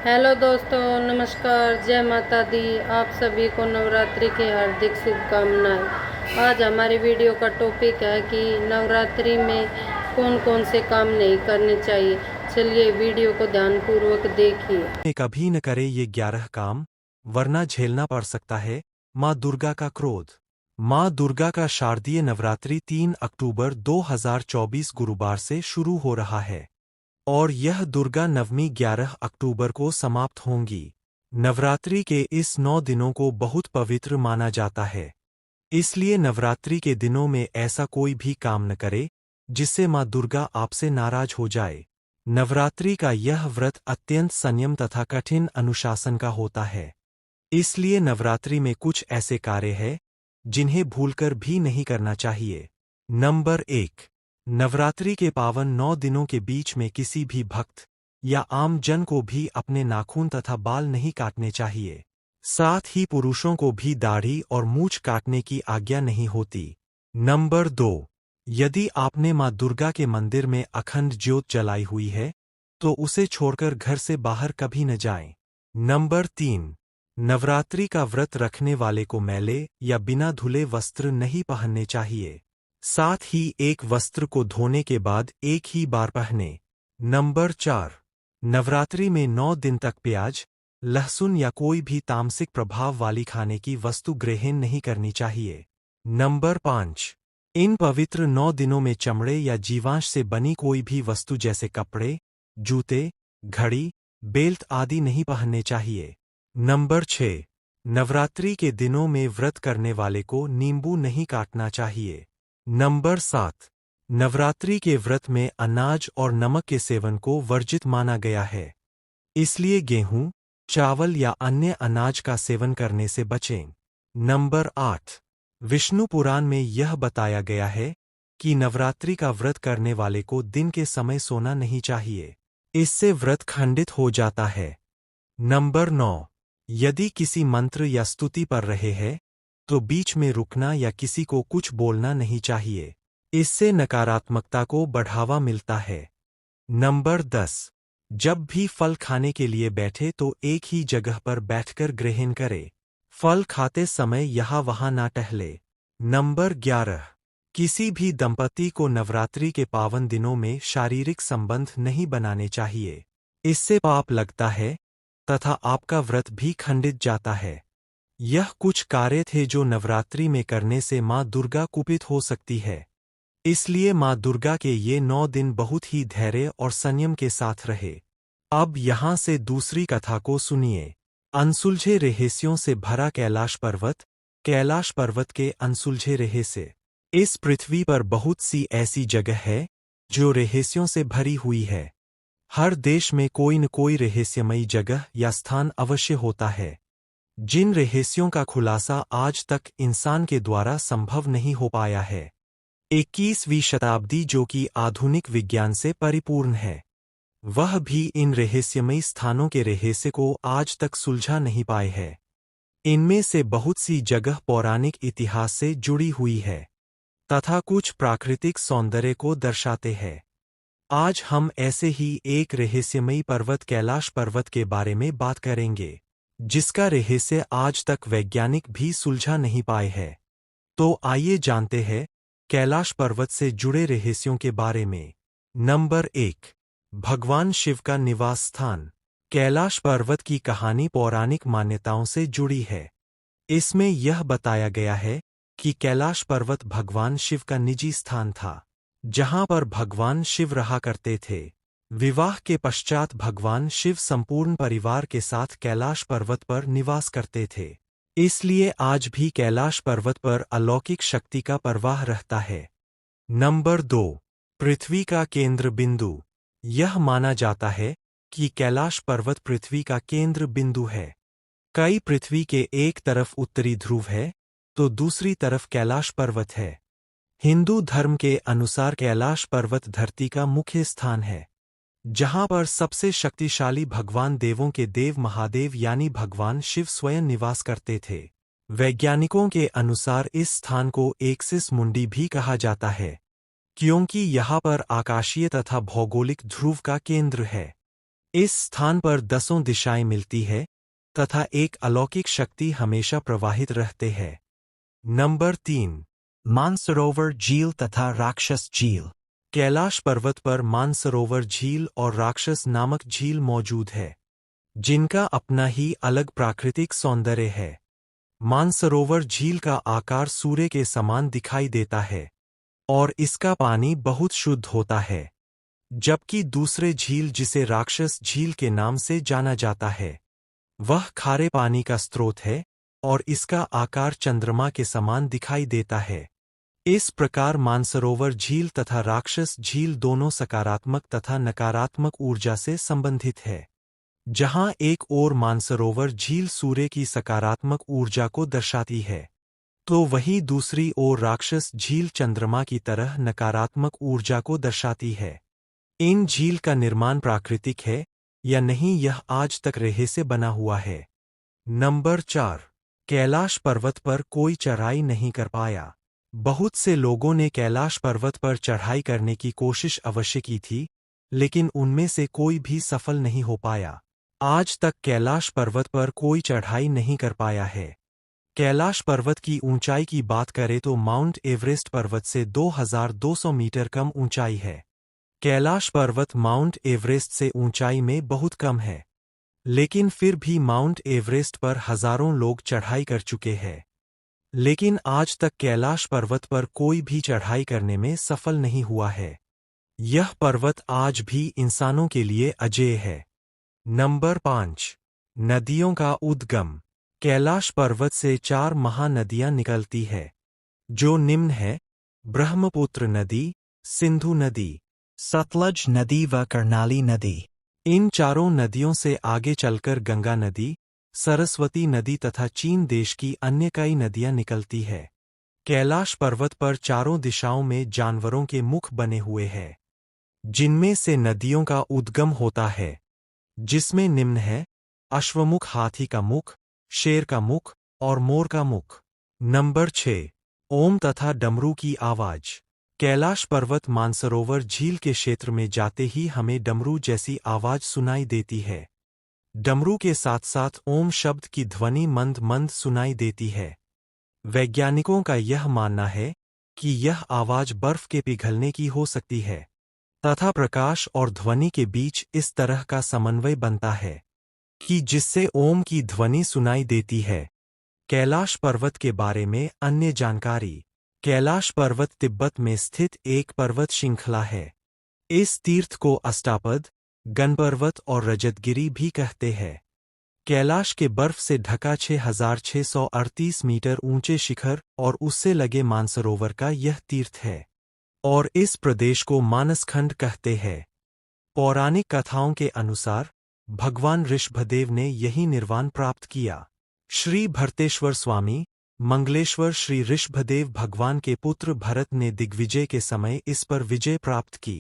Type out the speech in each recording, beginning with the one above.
Hello दोस्तों, नमस्कार, जय माता दी। आप सभी को नवरात्रि की हार्दिक शुभकामनाएं। आज हमारी वीडियो का टॉपिक है कि नवरात्रि में कौन कौन से काम नहीं करने चाहिए। चलिए वीडियो को ध्यानपूर्वक देखिए। कभी न करे ये 11 काम, वरना झेलना पड़ सकता है माँ दुर्गा का क्रोध। माँ दुर्गा का शारदीय नवरात्रि 3 अक्टूबर 2024 गुरुवार से शुरू हो रहा है और यह दुर्गा नवमी 11 अक्टूबर को समाप्त होंगी। नवरात्रि के इस 9 दिनों को बहुत पवित्र माना जाता है, इसलिए नवरात्रि के दिनों में ऐसा कोई भी काम न करे जिससे माँ दुर्गा आपसे नाराज हो जाए। नवरात्रि का यह व्रत अत्यंत संयम तथा कठिन अनुशासन का होता है, इसलिए नवरात्रि में कुछ ऐसे कार्य हैं जिन्हें भूलकर भी नहीं करना चाहिए। नंबर 1। नवरात्रि के पावन 9 दिनों के बीच में किसी भी भक्त या आम जन को भी अपने नाखून तथा बाल नहीं काटने चाहिए। साथ ही पुरुषों को भी दाढ़ी और मूंछ काटने की आज्ञा नहीं होती। नंबर 2। यदि आपने माँ दुर्गा के मंदिर में अखंड ज्योत जलाई हुई है तो उसे छोड़कर घर से बाहर कभी न जाएं। नंबर 3। नवरात्रि का व्रत रखने वाले को मैले या बिना धुले वस्त्र नहीं पहनने चाहिए। साथ ही एक वस्त्र को धोने के बाद एक ही बार पहने। नंबर 4। नवरात्रि में 9 दिन तक प्याज, लहसुन या कोई भी तामसिक प्रभाव वाली खाने की वस्तु ग्रहण नहीं करनी चाहिए। नंबर 5। इन पवित्र 9 दिनों में चमड़े या जीवांश से बनी कोई भी वस्तु जैसे कपड़े, जूते, घड़ी, बेल्ट आदि नहीं पहनने चाहिए। नंबर 6। नवरात्रि के दिनों में व्रत करने वाले को नींबू नहीं काटना चाहिए। नंबर 7। नवरात्रि के व्रत में अनाज और नमक के सेवन को वर्जित माना गया है, इसलिए गेहूं, चावल या अन्य अनाज का सेवन करने से बचें। नंबर 8। विष्णु पुराण में यह बताया गया है कि नवरात्रि का व्रत करने वाले को दिन के समय सोना नहीं चाहिए, इससे व्रत खंडित हो जाता है। नंबर 9। यदि किसी मंत्र या स्तुति पढ़ रहे हैं तो बीच में रुकना या किसी को कुछ बोलना नहीं चाहिए, इससे नकारात्मकता को बढ़ावा मिलता है। नंबर 10। जब भी फल खाने के लिए बैठे तो एक ही जगह पर बैठकर ग्रहण करे। फल खाते समय यहाँ वहाँ ना टहले। नंबर 11। किसी भी दंपति को नवरात्रि के पावन दिनों में शारीरिक संबंध नहीं बनाने चाहिए, इससे पाप लगता है तथा आपका व्रत भी खंडित जाता है। यह कुछ कार्य थे जो नवरात्रि में करने से माँ दुर्गा कुपित हो सकती है, इसलिए माँ दुर्गा के ये 9 दिन बहुत ही धैर्य और संयम के साथ रहे। अब यहाँ से दूसरी कथा को सुनिए। अनसुलझे रहस्यों से भरा कैलाश पर्वत के अनसुलझे रहस्य। इस पृथ्वी पर बहुत सी ऐसी जगह है जो रहस्यों से भरी हुई है। हर देश में कोई न कोई रहस्यमयी जगह या स्थान अवश्य होता है, जिन रहस्यों का खुलासा आज तक इंसान के द्वारा संभव नहीं हो पाया है। 21वीं शताब्दी जो कि आधुनिक विज्ञान से परिपूर्ण है, वह भी इन रहस्यमयी स्थानों के रहस्य को आज तक सुलझा नहीं पाए है। इनमें से बहुत सी जगह पौराणिक इतिहास से जुड़ी हुई है तथा कुछ प्राकृतिक सौंदर्य को दर्शाते हैं। आज हम ऐसे ही एक रहस्यमयी पर्वत कैलाश पर्वत के बारे में बात करेंगे, जिसका रहस्य आज तक वैज्ञानिक भी सुलझा नहीं पाए है। तो आइए जानते हैं कैलाश पर्वत से जुड़े रहस्यों के बारे में। नंबर 1। भगवान शिव का निवास स्थान। कैलाश पर्वत की कहानी पौराणिक मान्यताओं से जुड़ी है। इसमें यह बताया गया है कि कैलाश पर्वत भगवान शिव का निजी स्थान था, जहां पर भगवान शिव रहा करते थे। विवाह के पश्चात भगवान शिव संपूर्ण परिवार के साथ कैलाश पर्वत पर निवास करते थे, इसलिए आज भी कैलाश पर्वत पर अलौकिक शक्ति का प्रवाह रहता है। नंबर 2। पृथ्वी का केंद्र बिंदु। यह माना जाता है कि कैलाश पर्वत पृथ्वी का केंद्र बिंदु है। कई पृथ्वी के एक तरफ उत्तरी ध्रुव है तो दूसरी तरफ कैलाश पर्वत है। हिंदू धर्म के अनुसार कैलाश पर्वत धरती का मुख्य स्थान है, जहां पर सबसे शक्तिशाली भगवान देवों के देव महादेव यानी भगवान शिव स्वयं निवास करते थे। वैज्ञानिकों के अनुसार इस स्थान को एक्सिस मुंडी भी कहा जाता है, क्योंकि यहाँ पर आकाशीय तथा भौगोलिक ध्रुव का केंद्र है। इस स्थान पर 10 दिशाएं मिलती है तथा एक अलौकिक शक्ति हमेशा प्रवाहित रहते हैं। नंबर 3, मानसरोवर झील तथा राक्षस झील। कैलाश पर्वत पर मानसरोवर झील और राक्षस नामक झील मौजूद है, जिनका अपना ही अलग प्राकृतिक सौंदर्य है। मानसरोवर झील का आकार सूर्य के समान दिखाई देता है और इसका पानी बहुत शुद्ध होता है, जबकि दूसरे झील जिसे राक्षस झील के नाम से जाना जाता है, वह खारे पानी का स्रोत है और इसका आकार चंद्रमा के समान दिखाई देता है। इस प्रकार मानसरोवर झील तथा राक्षस झील दोनों सकारात्मक तथा नकारात्मक ऊर्जा से संबंधित है। जहां एक ओर मानसरोवर झील सूर्य की सकारात्मक ऊर्जा को दर्शाती है, तो वहीं दूसरी ओर राक्षस झील चंद्रमा की तरह नकारात्मक ऊर्जा को दर्शाती है। इन झील का निर्माण प्राकृतिक है या नहीं, यह आज तक रेहे से बना हुआ है। नंबर 4, कैलाश पर्वत पर कोई चढ़ाई नहीं कर पाया। बहुत से लोगों ने कैलाश पर्वत पर चढ़ाई करने की कोशिश अवश्य की थी, लेकिन उनमें से कोई भी सफल नहीं हो पाया। आज तक कैलाश पर्वत पर कोई चढ़ाई नहीं कर पाया है। कैलाश पर्वत की ऊंचाई की बात करें तो माउंट एवरेस्ट पर्वत से 2200 मीटर कम ऊंचाई है। कैलाश पर्वत माउंट एवरेस्ट से ऊंचाई में बहुत कम है, लेकिन फिर भी माउंट एवरेस्ट पर हजारों लोग चढ़ाई कर चुके हैं। लेकिन आज तक कैलाश पर्वत पर कोई भी चढ़ाई करने में सफल नहीं हुआ है। यह पर्वत आज भी इंसानों के लिए अजेय है। नंबर 5, नदियों का उद्गम। कैलाश पर्वत से 4 महानदियां निकलती है, जो निम्न है: ब्रह्मपुत्र नदी, सिंधु नदी, सतलज नदी व कर्नाली नदी। इन चारों नदियों से आगे चलकर गंगा नदी, सरस्वती नदी तथा चीन देश की अन्य कई नदियां निकलती है। कैलाश पर्वत पर चारों दिशाओं में जानवरों के मुख बने हुए हैं, जिनमें से नदियों का उद्गम होता है, जिसमें निम्न है: अश्वमुख हाथी का मुख, शेर का मुख और मोर का मुख। नंबर 6, ओम तथा डमरू की आवाज। कैलाश पर्वत मानसरोवर झील के क्षेत्र में जाते ही हमें डमरू जैसी आवाज सुनाई देती है। डमरू के साथ साथ ओम शब्द की ध्वनि मंद मंद सुनाई देती है। वैज्ञानिकों का यह मानना है कि यह आवाज बर्फ के पिघलने की हो सकती है तथा प्रकाश और ध्वनि के बीच इस तरह का समन्वय बनता है कि जिससे ओम की ध्वनि सुनाई देती है। कैलाश पर्वत के बारे में अन्य जानकारी। कैलाश पर्वत तिब्बत में स्थित एक पर्वत श्रृंखला है। इस तीर्थ को अष्टापद, गणपर्वत और रजतगिरी भी कहते हैं। कैलाश के बर्फ से ढका 6638 मीटर ऊंचे शिखर और उससे लगे मानसरोवर का यह तीर्थ है और इस प्रदेश को मानसखंड कहते हैं। पौराणिक कथाओं के अनुसार भगवान ऋषभदेव ने यही निर्वाण प्राप्त किया। श्री भरतेश्वर स्वामी मंगलेश्वर श्री ऋषभदेव भगवान के पुत्र भरत ने दिग्विजय के समय इस पर विजय प्राप्त की।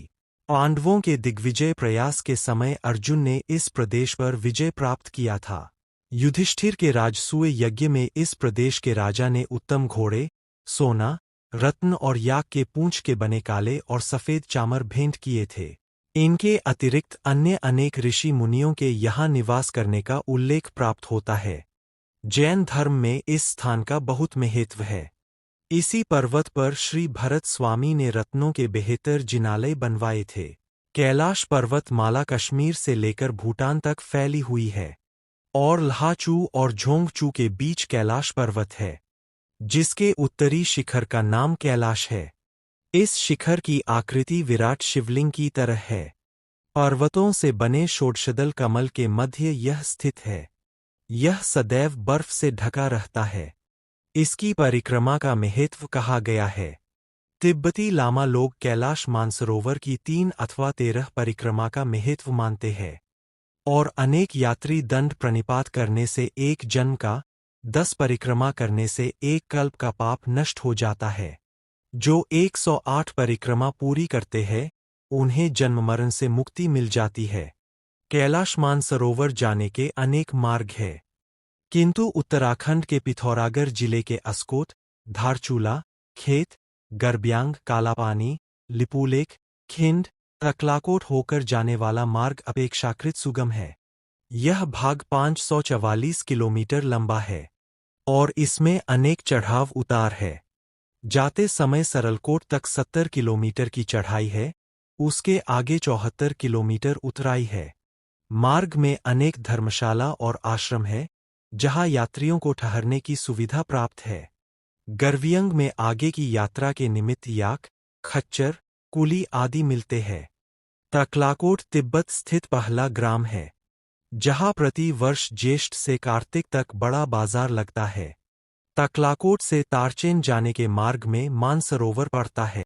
पांडवों के दिग्विजय प्रयास के समय अर्जुन ने इस प्रदेश पर विजय प्राप्त किया था। युधिष्ठिर के राजसूय यज्ञ में इस प्रदेश के राजा ने उत्तम घोड़े, सोना, रत्न और याक के पूंछ के बने काले और सफेद चामर भेंट किए थे। इनके अतिरिक्त अन्य अनेक ऋषि मुनियों के यहाँ निवास करने का उल्लेख प्राप्त होता है। जैन धर्म में इस स्थान का बहुत महत्व है। इसी पर्वत पर श्री भरत स्वामी ने रत्नों के बेहतर जिनालय बनवाए थे। कैलाश पर्वत माला कश्मीर से लेकर भूटान तक फैली हुई है और लहाचू और झोंगचू के बीच कैलाश पर्वत है, जिसके उत्तरी शिखर का नाम कैलाश है। इस शिखर की आकृति विराट शिवलिंग की तरह है। पर्वतों से बने षोडशदल कमल के मध्य यह स्थित है। यह सदैव बर्फ से ढका रहता है। इसकी परिक्रमा का महत्व कहा गया है। तिब्बती लामा लोग कैलाश मानसरोवर की 3 अथवा 13 परिक्रमा का महत्व मानते हैं और अनेक यात्री दंड प्रणिपात करने से 1 जन्म का, 10 परिक्रमा करने से 1 कल्प का पाप नष्ट हो जाता है। जो 108 परिक्रमा पूरी करते हैं उन्हें जन्म मरण से मुक्ति मिल जाती है। कैलाश मानसरोवर जाने के अनेक मार्ग हैं, किंतु उत्तराखंड के पिथौरागढ़ जिले के अस्कोट, धारचूला, खेत, गरब्यांग, कालापानी, लिपुलेख, खिंड, तकलाकोट होकर जाने वाला मार्ग अपेक्षाकृत सुगम है। यह भाग 544 किलोमीटर लंबा है और इसमें अनेक चढ़ाव उतार है। जाते समय सरलकोट तक 70 किलोमीटर की चढ़ाई है, उसके आगे 74 किलोमीटर उतराई है। मार्ग में अनेक धर्मशाला और आश्रम है, जहां यात्रियों को ठहरने की सुविधा प्राप्त है। गर्वियंग में आगे की यात्रा के निमित्त याक, खच्चर, कुली आदि मिलते हैं। तकलाकोट तिब्बत स्थित पहला ग्राम है, जहां प्रति वर्ष ज्येष्ठ से कार्तिक तक बड़ा बाजार लगता है। तकलाकोट से तारचेन जाने के मार्ग में मानसरोवर पड़ता है।